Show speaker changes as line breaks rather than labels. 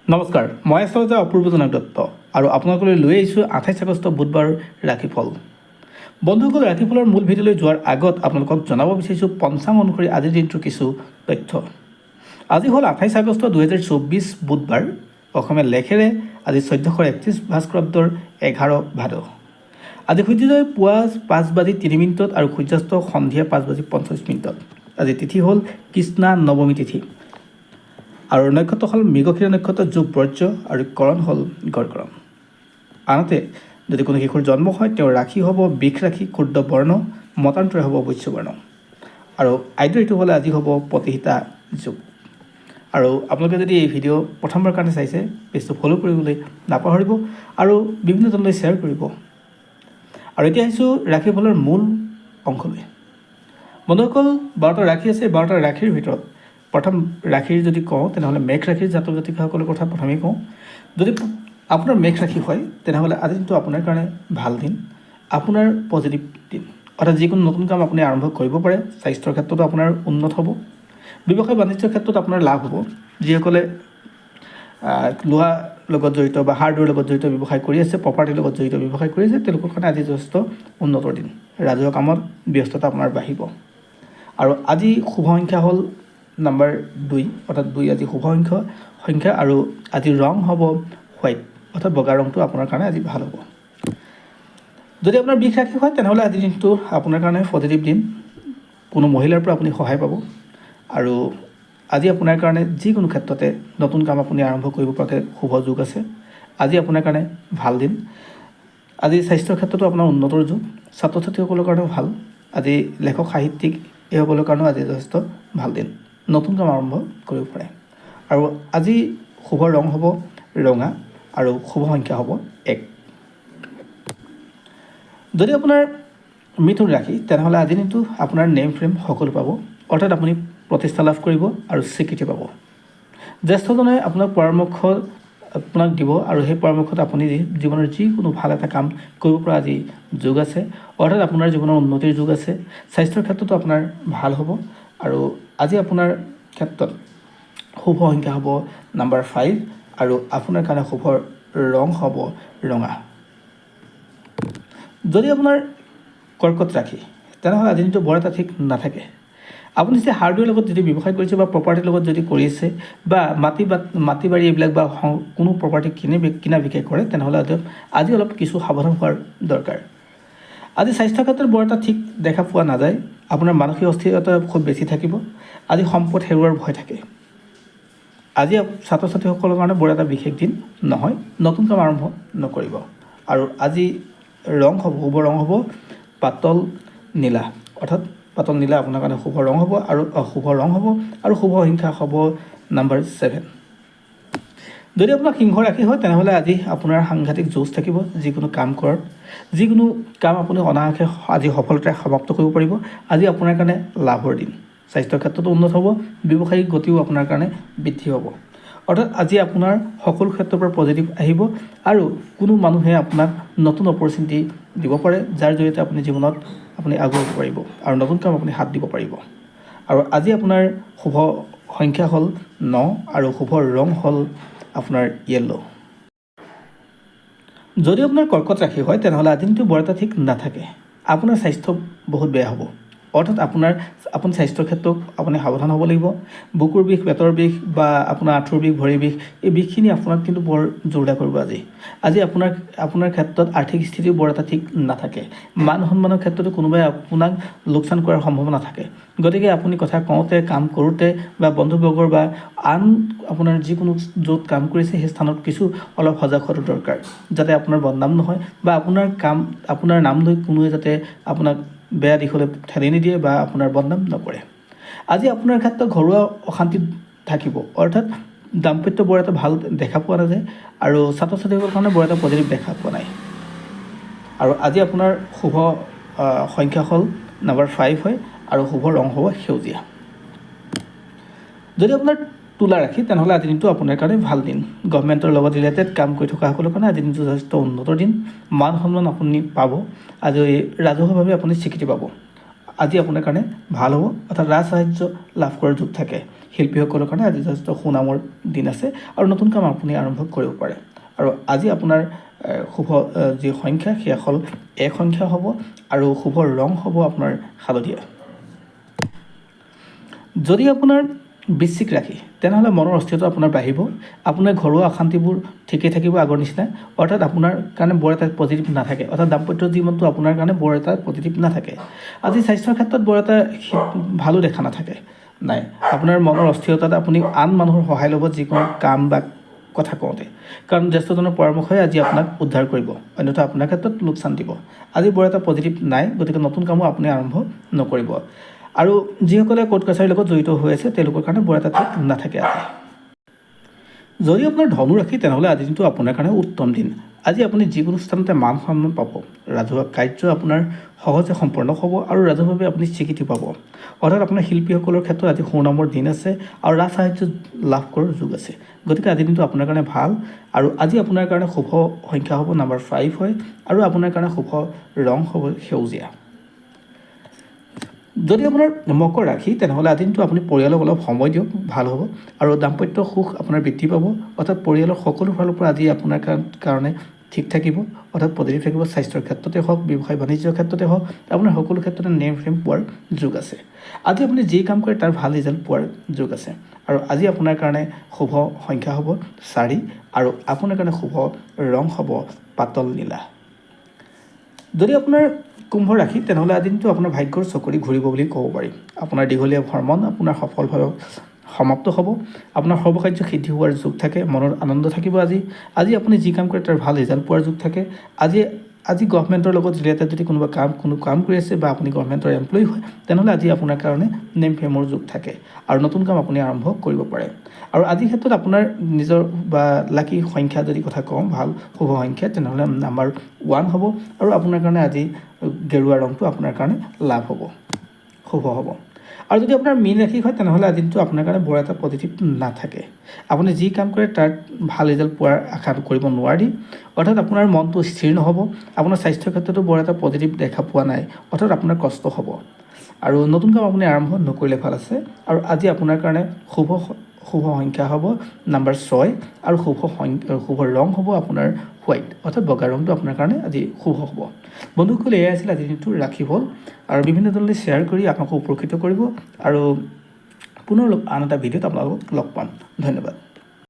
নমস্কাৰ, মই আচলতে অপূৰ্ব জনক দত্ত আৰু আপোনালোকলৈ লৈ আহিছোঁ 28 আগষ্ট বুধবাৰ ৰাশিফল। বন্ধুসকল, ৰাশিফলৰ মূল ভিডিঅ'লৈ যোৱাৰ আগত আপোনালোকক জনাব বিচাৰিছোঁ পঞ্চাং অনুসৰি আজিৰ দিনটোৰ কিছু তথ্য। আজি হ'ল 28 আগষ্ট 2024 বুধবাৰ। অসমীয়া লেখেৰে আজি 1431 ভাস্কৰাব্দৰ 11 ভাদ। আজি সূৰ্যোদয় পুৱা 5:03 আৰু সূৰ্যাস্ত সন্ধিয়া 5:45। আজি তিথি হ'ল কৃষ্ণা নৱমী তিথি আৰু নক্ষত্ৰ হ'ল মৃগশিৰা নক্ষত্ৰ যোগ বৰ্জ্য আৰু কৰণ হ'ল গড়কৰণ। আনহাতে যদি কোনো শিশুৰ জন্ম হয় তেওঁৰ ৰাশি হ'ব বৃষ ৰাশি, ক্ষুদ্ৰ বৰ্ণ, মতান্তৰে হ'ব বৈশ্য বৰ্ণ আৰু আদ্য ঋতু হ'লে আজি হ'ব প্ৰতিহিতা যোগ। আৰু আপোনালোকে যদি এই ভিডিঅ' প্ৰথমবাৰ কাৰণে চাইছে, পেজটো ফ'ল' কৰিবলৈ নাপাহৰিব আৰু বিভিন্নজনলৈ শ্বেয়াৰ কৰিব। আৰু এতিয়া আহিছোঁ ৰাশিফলৰ মূল অংশলৈ। বন্ধুসকল, 12টা ৰাশি আছে। 12টা ৰাশিৰ ভিতৰত প্ৰথম ৰাশিৰ যদি কওঁ তেনেহ'লে মেঘ ৰাশিৰ জাতক জাতিকাসকলৰ কথা প্ৰথমেই কওঁ। যদি আপোনাৰ মেঘ ৰাশি হয় তেনেহ'লে আজি দিনটো আপোনাৰ কাৰণে ভাল দিন, আপোনাৰ পজিটিভ দিন। অৰ্থাৎ যিকোনো নতুন কাম আপুনি আৰম্ভ কৰিব পাৰে। স্বাস্থ্যৰ ক্ষেত্ৰতো আপোনাৰ উন্নত হ'ব। ব্যৱসায় বাণিজ্যৰ ক্ষেত্ৰত আপোনাৰ লাভ হ'ব। যিসকলে লোহা লগত জড়িত বা হাৰ্ডৱেৰ লগত জড়িত ব্যৱসায় কৰি আছে, প্ৰপাৰ্টিৰ লগত জড়িত ব্যৱসায় কৰি আছে, তেওঁলোকৰ কাৰণে আজি যথেষ্ট উন্নতৰ দিন। ৰাজহুৱা কামত ব্যস্ততা আপোনাৰ বাঢ়িব। আৰু আজি শুভ সংখ্যা হ'ল নম্বৰ 2, অৰ্থাৎ 2 আজি শুভ সংখ্যা আৰু আজিৰ ৰং হ'ব হোৱাইট, অৰ্থাৎ বগা ৰংটো আপোনাৰ কাৰণে আজি ভাল হ'ব। যদি আপোনাৰ বৃষ ৰাশি হয় তেনেহ'লে আজিৰ দিনটো আপোনাৰ কাৰণে পজিটিভ দিন। কোনো মহিলাৰ পৰা আপুনি সহায় পাব আৰু আজি আপোনাৰ কাৰণে যিকোনো ক্ষেত্ৰতে নতুন কাম আপুনি আৰম্ভ কৰিব পৰাকৈ শুভ যোগ আছে। আজি আপোনাৰ কাৰণে ভাল দিন। আজি স্বাস্থ্যৰ ক্ষেত্ৰতো আপোনাৰ উন্নতৰ যোগ। ছাত্ৰ ছাত্ৰীসকলৰ কাৰণেও ভাল। আজি লেখক সাহিত্যিক এইসকলৰ কাৰণেও আজি যথেষ্ট ভাল দিন। নতুন কাম আৰম্ভ কৰিব পাৰে। আৰু আজি শুভ ৰং হ'ব ৰঙা আৰু শুভ সংখ্যা হ'ব 1। যদি আপোনাৰ মিথুন ৰাশি তেনেহ'লে আজি দিনটো আপোনাৰ নেম ফ্ৰেম সকলো পাব, অৰ্থাৎ আপুনি প্ৰতিষ্ঠা লাভ কৰিব আৰু স্বীকৃতি পাব। জ্যেষ্ঠজনে আপোনাক পৰামৰ্শ দিব আৰু সেই পৰামৰ্শত আপুনি জীৱনৰ যিকোনো ভাল এটা কাম কৰিব পৰা আজি যোগ আছে, অৰ্থাৎ আপোনাৰ জীৱনৰ উন্নতিৰ যোগ আছে। স্বাস্থ্যৰ ক্ষেত্ৰতো আপোনাৰ ভাল হ'ব আৰু আজি আপোনাৰ ক্ষেত্ৰত শুভ সংখ্যা হ'ব নম্বৰ 5 আৰু আপোনাৰ কাৰণে শুভ ৰং হ'ব ৰঙা। যদি আপোনাৰ কৰ্কট ৰাশি তেনেহ'লে আজি দিনটো বৰ এটা ঠিক নাথাকে। আপুনি যদি হাৰ্ডৱেৰ লগত যদি ব্যৱসায় কৰিছে বা প্ৰপাৰ্টিৰ লগত যদি কৰি আছে বা মাটি বাৰী এইবিলাক বা কোনো প্ৰপাৰ্টি কিনা বিক্ৰী কৰে তেনেহ'লে আজি অলপ কিছু সাৱধান হোৱাৰ দৰকাৰ। আজি স্বাস্থ্যৰ ক্ষেত্ৰত বৰ এটা ঠিক দেখা পোৱা নাযায়। আপোনাৰ মানসিক অস্থিৰতা খুব বেছি থাকিব। আজি সম্পদ হেৰুৱাৰ ভয় থাকে। আজি ছাত্ৰ ছাত্ৰীসকলৰ কাৰণে বৰ এটা বিশেষ দিন নহয়, নতুন কাম আৰম্ভ নকৰিব। আৰু আজি শুভ ৰং হ'ব পাতল নীলা, অৰ্থাৎ পাতল নীলা আপোনাৰ কাৰণে শুভ ৰং হ'ব আৰু শুভ সংখ্যা হ'ব নম্বৰ 7। যদি আপোনাৰ সিংহ ৰাশি হয় তেনেহ'লে আজি আপোনাৰ সাংঘাতিক যুঁজ থাকিব। যিকোনো কাম কৰাত, যিকোনো কাম আপুনি অনায়াসে আজি সফলতাৰে সমাপ্ত কৰিব পাৰিব। আজি আপোনাৰ কাৰণে লাভৰ দিন। স্বাস্থ্যৰ ক্ষেত্ৰতো উন্নত হ'ব, ব্যৱসায়িক গতিও আপোনাৰ কাৰণে বৃদ্ধি হ'ব। অৰ্থাৎ আজি আপোনাৰ সকলো ক্ষেত্ৰৰ পৰা পজিটিভ আহিব আৰু কোনো মানুহে আপোনাক নতুন অপৰচুনিটি দিব পাৰে, যাৰ জৰিয়তে আপুনি জীৱনত আগুৱাব পাৰিব আৰু নতুন কাম আপুনি হাত দিব পাৰিব। আৰু আজি আপোনাৰ শুভ সংখ্যা হ'ল 9 আৰু শুভ ৰং হ'ল আপোনাৰ য়েল্ল'। যদি আপোনাৰ কৰ্কট ৰাশি হয় তেনেহ'লে আজি দিনটো বৰ এটা ঠিক নাথাকে। আপোনাৰ স্বাস্থ্য বহুত বেয়া হ'ব, অৰ্থাৎ আপুনি স্বাস্থ্যৰ ক্ষেত্ৰত আপুনি সাৱধান হ'ব লাগিব। বুকুৰ বিষ, পেটৰ বিষ বা আপোনাৰ আঁঠুৰ বিষ, ভৰিৰ বিষ, এই বিষখিনি আপোনাক কিন্তু বৰ জোৰদাৰ কৰিব। আজি আপোনাৰ ক্ষেত্ৰত আৰ্থিক স্থিতি বৰ এটা ঠিক নাথাকে। মান সন্মানৰ ক্ষেত্ৰতো কোনোবাই আপোনাক লোকচান কৰাৰ সম্ভাৱনা থাকে। গতিকে আপুনি কথা কওঁতে, কাম কৰোঁতে বা বন্ধুবৰ্গৰ বা আন আপোনাৰ যিকোনো য'ত কাম কৰিছে সেই স্থানত অলপ সজাগ হোৱাটো দৰকাৰ, যাতে আপোনাৰ বদনাম নহয় বা আপোনাৰ নাম লৈ কোনোৱে যাতে আপোনাক বেয়া দিশলৈ ঠেলি নিদিয়ে বা আপোনাৰ বদনাম নকৰে। আজি আপোনাৰ ক্ষেত্ৰত ঘৰুৱা অশান্তি থাকিব, অৰ্থাৎ দাম্পত্য বৰ এটা ভাল দেখা পোৱা নাযায় আৰু ছাত্ৰ ছাত্ৰীসকলৰ কাৰণে বৰ এটা পজিটিভ দেখা পোৱা নাই। আৰু আজি আপোনাৰ শুভ সংখ্যা হ'ল নম্বৰ 5 হয় আৰু শুভ ৰং হ'ব সেউজীয়া। যদি আপোনাৰ তুলা ৰাশি তেনেহ'লে আজি দিনটো আপোনাৰ কাৰণে ভাল দিন। গভৰ্ণমেণ্টৰ লগত ৰিলেটেড কাম কৰি থকাসকলৰ কাৰণে আজি দিনটো যথেষ্ট উন্নতৰ দিন। মান সন্মান আপুনি পাব। আজি ৰাজহুৱাভাৱে আপুনি স্বীকৃতি পাব। আজি আপোনাৰ কাৰণে ভাল হ'ব, অৰ্থাৎ ৰাজ সাহায্য লাভ কৰাৰ যোগ থাকে। শিল্পীসকলৰ কাৰণে আজি যথেষ্ট সুনামৰ দিন আছে আৰু নতুন কাম আপুনি আৰম্ভ কৰিব পাৰে। আৰু আজি আপোনাৰ শুভ যি সংখ্যা সেয়া হ'ল 1 সংখ্যা হ'ব আৰু শুভ ৰং হ'ব আপোনাৰ হালধীয়া। যদি আপোনাৰ বৃশ্চিক ৰাশি তেনেহ'লে মনৰ অস্থিৰতা আপোনাৰ বাঢ়িব, আপোনাৰ ঘৰুৱা অশান্তিবোৰ ঠিকেই থাকিব আগৰ নিচিনা, অৰ্থাৎ আপোনাৰ কাৰণে বৰ এটা পজিটিভ নাথাকে, অৰ্থাৎ দাম্পত্য জীৱনটো আপোনাৰ কাৰণে বৰ এটা পজিটিভ নাথাকে। আজি স্বাস্থ্যৰ ক্ষেত্ৰত বৰ এটা ভালো দেখা নাথাকে নাই, আপোনাৰ মনৰ অস্থিৰতাত আপুনি আন মানুহৰ সহায় ল'ব যিকোনো কাম বা কথা কওঁতে, কাৰণ জ্যেষ্ঠজনৰ পৰামৰ্শই আজি আপোনাক উদ্ধাৰ কৰিব, অন্যথা আপোনাৰ ক্ষেত্ৰত লোকচান দিব। আজি বৰ এটা পজিটিভ নাই, গতিকে নতুন কামো আপুনি আৰম্ভ নকৰিব। আৰু যিসকলে কোৰ্ট কাছাৰীৰ লগত জড়িত হৈ আছে তেওঁলোকৰ কাৰণে বৰ এটা ঠিক নাথাকে আজি। যদি আপোনাৰ ধনু ৰাশি তেনেহ'লে আজি দিনটো আপোনাৰ কাৰণে উত্তম দিন। আজি আপুনি যিকোনো স্থানতে মান সন্মান পাব, ৰাজহুৱা কাৰ্য আপোনাৰ সহজে সম্পন্ন হ'ব আৰু ৰাজহুৱাভাৱে আপুনি স্বীকৃতি পাব, অৰ্থাৎ আপোনাৰ শিল্পীসকলৰ ক্ষেত্ৰত আজি সুনামৰ দিন আছে আৰু ৰাজ সাহায্য লাভ কৰাৰ যোগ আছে। গতিকে আজিৰ দিনটো আপোনাৰ কাৰণে ভাল। আৰু আজি আপোনাৰ কাৰণে শুভ সংখ্যা হ'ব নম্বৰ 5 হয় আৰু আপোনাৰ কাৰণে শুভ ৰং হ'ব সেউজীয়া। যদি আপোনাৰ মকৰ ৰাশি তেনেহ'লে আজি দিনটো আপুনি পৰিয়ালক অলপ সময় দিয়ক, ভাল হ'ব আৰু দাম্পত্য সুখ আপোনাৰ বৃদ্ধি পাব, অৰ্থাৎ পৰিয়ালৰ সকলো ফালৰ পৰা আজি আপোনাৰ কাৰণে ঠিক থাকিব, অৰ্থাৎ পজিটিভ থাকিব। স্বাস্থ্যৰ ক্ষেত্ৰতে হওক, ব্যৱসায় বাণিজ্যৰ ক্ষেত্ৰতে হওক, আপোনাৰ সকলো ক্ষেত্ৰতে নেম ফেম পোৱাৰ যোগ আছে। আজি আপুনি যি কাম কৰে তাৰ ভাল ৰিজাল্ট পোৱাৰ যোগ আছে। আৰু আজি আপোনাৰ কাৰণে শুভ সংখ্যা হ'ব 4 আৰু আপোনাৰ কাৰণে শুভ ৰং হ'ব পাতল নীলা। যদি আপোনাৰ কুম্ভ ৰাশি তেনেহ'লে আজি দিনটো আপোনাৰ ভাগ্যৰ চকৰি ঘূৰিব বুলি ক'ব পাৰি। আপোনাৰ দীঘলীয়া ভ্ৰমণ আপোনাৰ সফলভাৱে সমাপ্ত হ'ব, আপোনাৰ সৰ্বকাৰ্য সিদ্ধি হোৱাৰ যোগ থাকে, মনত আনন্দ থাকিব। আজি আপুনি যি কাম কৰে তাৰ ভাল ৰিজাল্ট পোৱাৰ যোগ থাকে। আজি গভৰ্ণমেণ্টৰ লগত ৰিলেটেড যদি কোনো কাম কৰি আছে বা আপুনি গভৰ্ণমেণ্টৰ এমপ্লয়ি হয় তেনেহ'লে আজি আপোনাৰ কাৰণে নেম ফেমৰ যোগ থাকে আৰু নতুন কাম আপুনি আৰম্ভ কৰিব পাৰে। আৰু আজিৰ ক্ষেত্ৰত আপোনাৰ নিজৰ বা লাকি সংখ্যা যদি কথা কওঁ, ভাল শুভ সংখ্যা তেনেহ'লে নম্বৰ 1 হ'ব আৰু আপোনাৰ কাৰণে আজি গেৰুৱা ৰংটো আপোনাৰ কাৰণে লাভ হ'ব, শুভ হ'ব। আৰু যদি আপোনাৰ মীন ৰাশি হয় তেনেহ'লে আজি দিনটো আপোনাৰ কাৰণে বৰ এটা পজিটিভ নাথাকে। আপুনি যি কাম কৰে তাৰ ভাল ৰিজাল্ট পোৱাৰ আশা কৰিব নোৱাৰি, অৰ্থাৎ আপোনাৰ মনটো স্থিৰ নহ'ব। আপোনাৰ স্বাস্থ্যৰ ক্ষেত্ৰতো বৰ এটা পজিটিভ দেখা পোৱা নাই, অৰ্থাৎ আপোনাৰ কষ্ট হ'ব আৰু নতুন কাম আপুনি আৰম্ভ নকৰিলে ভাল আছে। আৰু আজি আপোনাৰ কাৰণে শুভ সংখ্যা হ'ব নম্বৰ 6 আৰু শুভ ৰং হ'ব আপোনাৰ হোৱাইট, অৰ্থাৎ বগা ৰংটো আপোনাৰ কাৰণে আজি শুভ হ'ব। বন্ধুসকল, এয়াই আছিল আজিৰ দিনটোৰ ৰাশিফল আৰু বিভিন্ন ধৰণে শ্বেয়াৰ কৰি আপোনালোকক উপকৃত কৰিব আৰু পুনৰ আন এটা ভিডিঅ'ত আপোনালোকক লগ পাম। ধন্যবাদ।